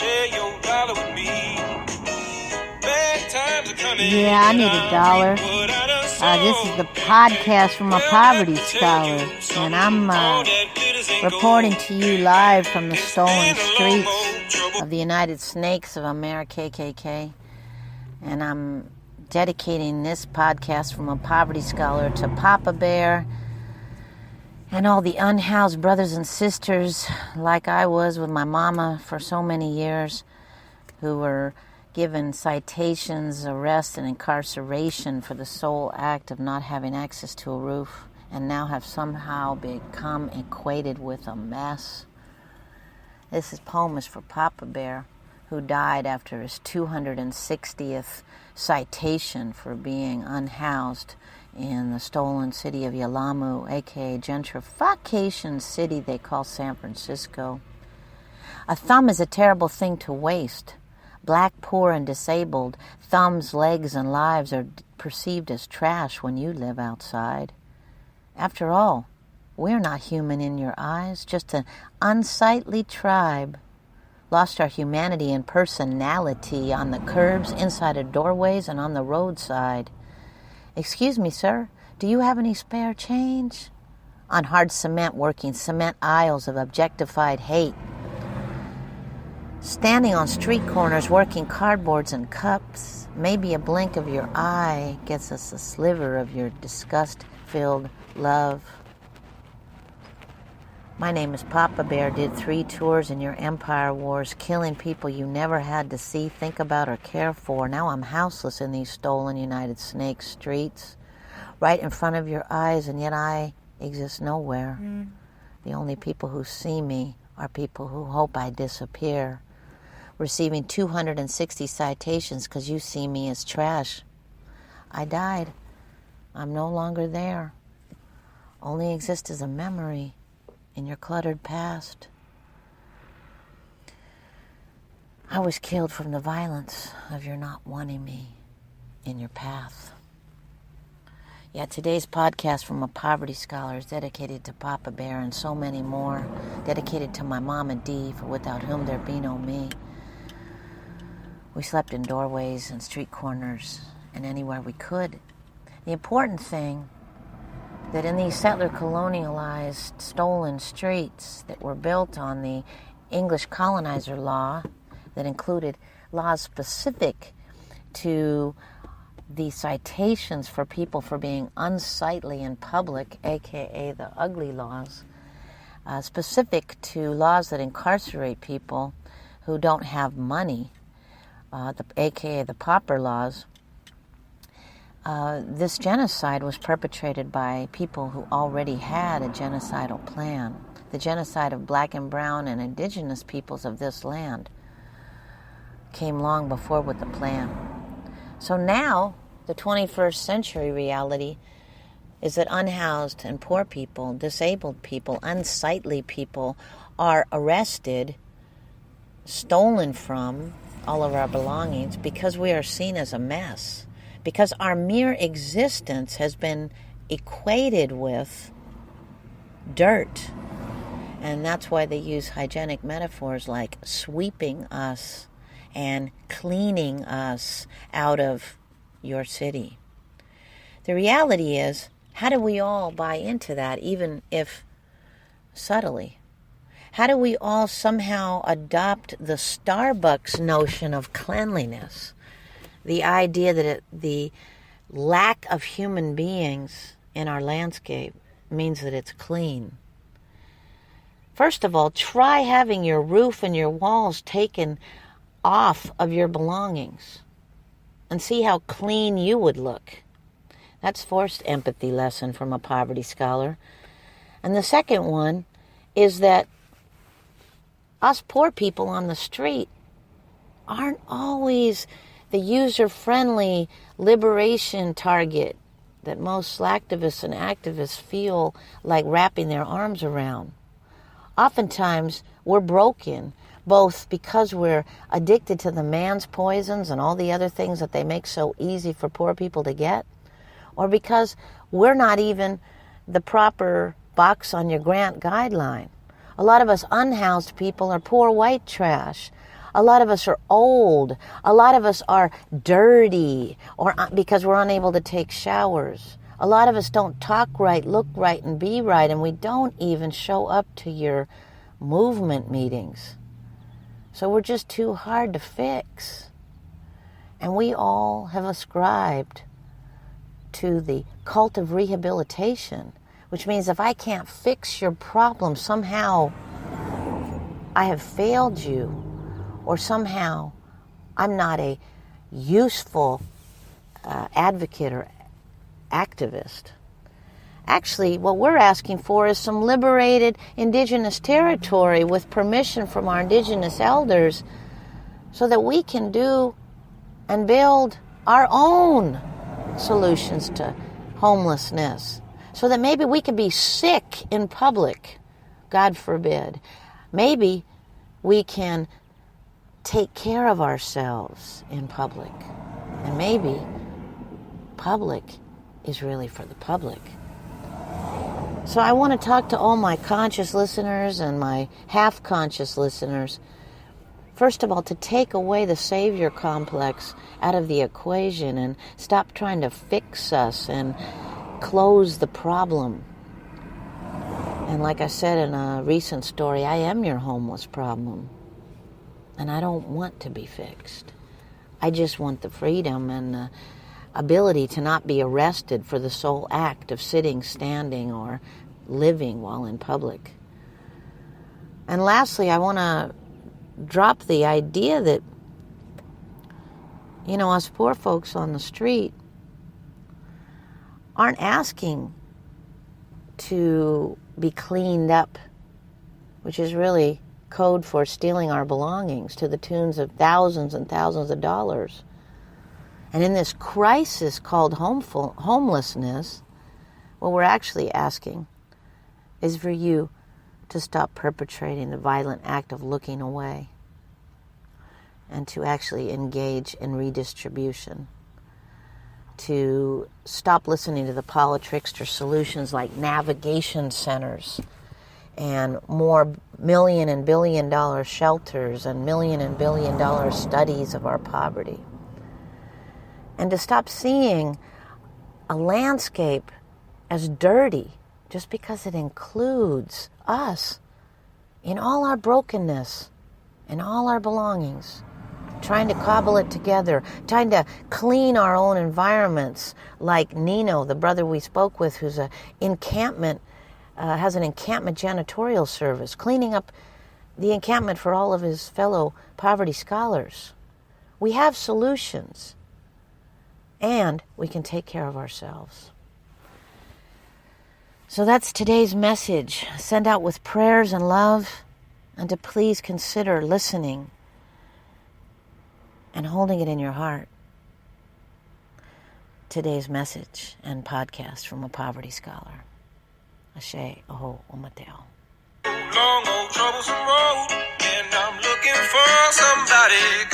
share your dollar with me. Bad times are coming. Yeah, I need $1. This is the podcast from a poverty scholar, and I'm reporting to you live from the stolen streets of the United Snakes of America, KKK, and I'm dedicating this podcast from a poverty scholar to Papa Bear and all the unhoused brothers and sisters like I was with my mama for so many years, who were given citations, arrest, and incarceration for the sole act of not having access to a roof, and now have somehow become equated with a mess. This poem is for Papa Bear, who died after his 260th citation for being unhoused in the stolen city of Yalamu, aka gentrification city they call San Francisco. A thumb is a terrible thing to waste. Black, poor, and disabled, thumbs, legs, and lives are perceived as trash when you live outside. After all, we're not human in your eyes, just an unsightly tribe. Lost our humanity and personality on the curbs, inside of doorways, and on the roadside. Excuse me, sir, do you have any spare change? On hard cement, working cement aisles of objectified hate. Standing on street corners, working cardboards and cups. Maybe a blink of your eye gets us a sliver of your disgust-filled love. My name is Papa Bear, did 3 tours in your empire wars, killing people you never had to see, think about, or care for. Now I'm houseless in these stolen United Snakes streets, right in front of your eyes, and yet I exist nowhere. The only people who see me are people who hope I disappear, receiving 260 citations because you see me as trash. I died. I'm no longer there. Only exist as a memory in your cluttered past. I was killed from the violence of your not wanting me in your path. Yeah, today's podcast from a poverty scholar is dedicated to Papa Bear and so many more, dedicated to my Mama Dee, for without whom there be no me. We slept in doorways and street corners and anywhere we could. The important thing that in these settler colonialized stolen streets that were built on the English colonizer law, that included laws specific to the citations for people for being unsightly in public, aka the ugly laws, specific to laws that incarcerate people who don't have money, aka the pauper laws. This genocide was perpetrated by people who already had a genocidal plan. The genocide of black and brown and indigenous peoples of this land came long before with the plan. So now, the 21st century reality is that unhoused and poor people, disabled people, unsightly people are arrested, stolen from all of our belongings because we are seen as a mess. Because our mere existence has been equated with dirt. And that's why they use hygienic metaphors like sweeping us and cleaning us out of your city. The reality is, how do we all buy into that, even if subtly? How do we all somehow adopt the Starbucks notion of cleanliness? The idea that the lack of human beings in our landscape means that it's clean. First of all, try having your roof and your walls taken off of your belongings and see how clean you would look. That's forced empathy lesson from a poverty scholar. And the second one is that us poor people on the street aren't always the user-friendly liberation target that most slacktivists and activists feel like wrapping their arms around. Oftentimes, we're broken, both because we're addicted to the man's poisons and all the other things that they make so easy for poor people to get, or because we're not even the proper box on your grant guideline. A lot of us unhoused people are poor white trash. A lot of us are old. A lot of us are dirty or because we're unable to take showers. A lot of us don't talk right, look right, and be right, and we don't even show up to your movement meetings. So we're just too hard to fix. And we all have ascribed to the cult of rehabilitation, which means if I can't fix your problem, somehow I have failed you, or somehow I'm not a useful advocate or activist. Actually, what we're asking for is some liberated indigenous territory with permission from our indigenous elders so that we can do and build our own solutions to homelessness, so that maybe we could be sick in public, God forbid. Maybe we can take care of ourselves in public. And maybe public is really for the public. So I want to talk to all my conscious listeners and my half-conscious listeners. First of all, to take away the savior complex out of the equation and stop trying to fix us and close the problem. And like I said in a recent story, I am your homeless problem. And I don't want to be fixed. I just want the freedom and the ability to not be arrested for the sole act of sitting, standing, or living while in public. And lastly, I want to drop the idea that, us poor folks on the street aren't asking to be cleaned up, which is really code for stealing our belongings to the tunes of thousands and thousands of dollars. And in this crisis called homelessness, what we're actually asking is for you to stop perpetrating the violent act of looking away and to actually engage in redistribution, to stop listening to the politrickster solutions like navigation centers and more million and billion dollar shelters and million and billion dollar studies of our poverty. And to stop seeing a landscape as dirty just because it includes us in all our brokenness, in all our belongings, trying to cobble it together, trying to clean our own environments, like Nino, the brother we spoke with, who's has an encampment janitorial service, cleaning up the encampment for all of his fellow poverty scholars. We have solutions, and we can take care of ourselves. So that's today's message. Send out with prayers and love, and to please consider listening and holding it in your heart. Today's message and podcast from a poverty scholar. Ashe, Aho, Omateo. Long old troublesome road, and I'm looking for somebody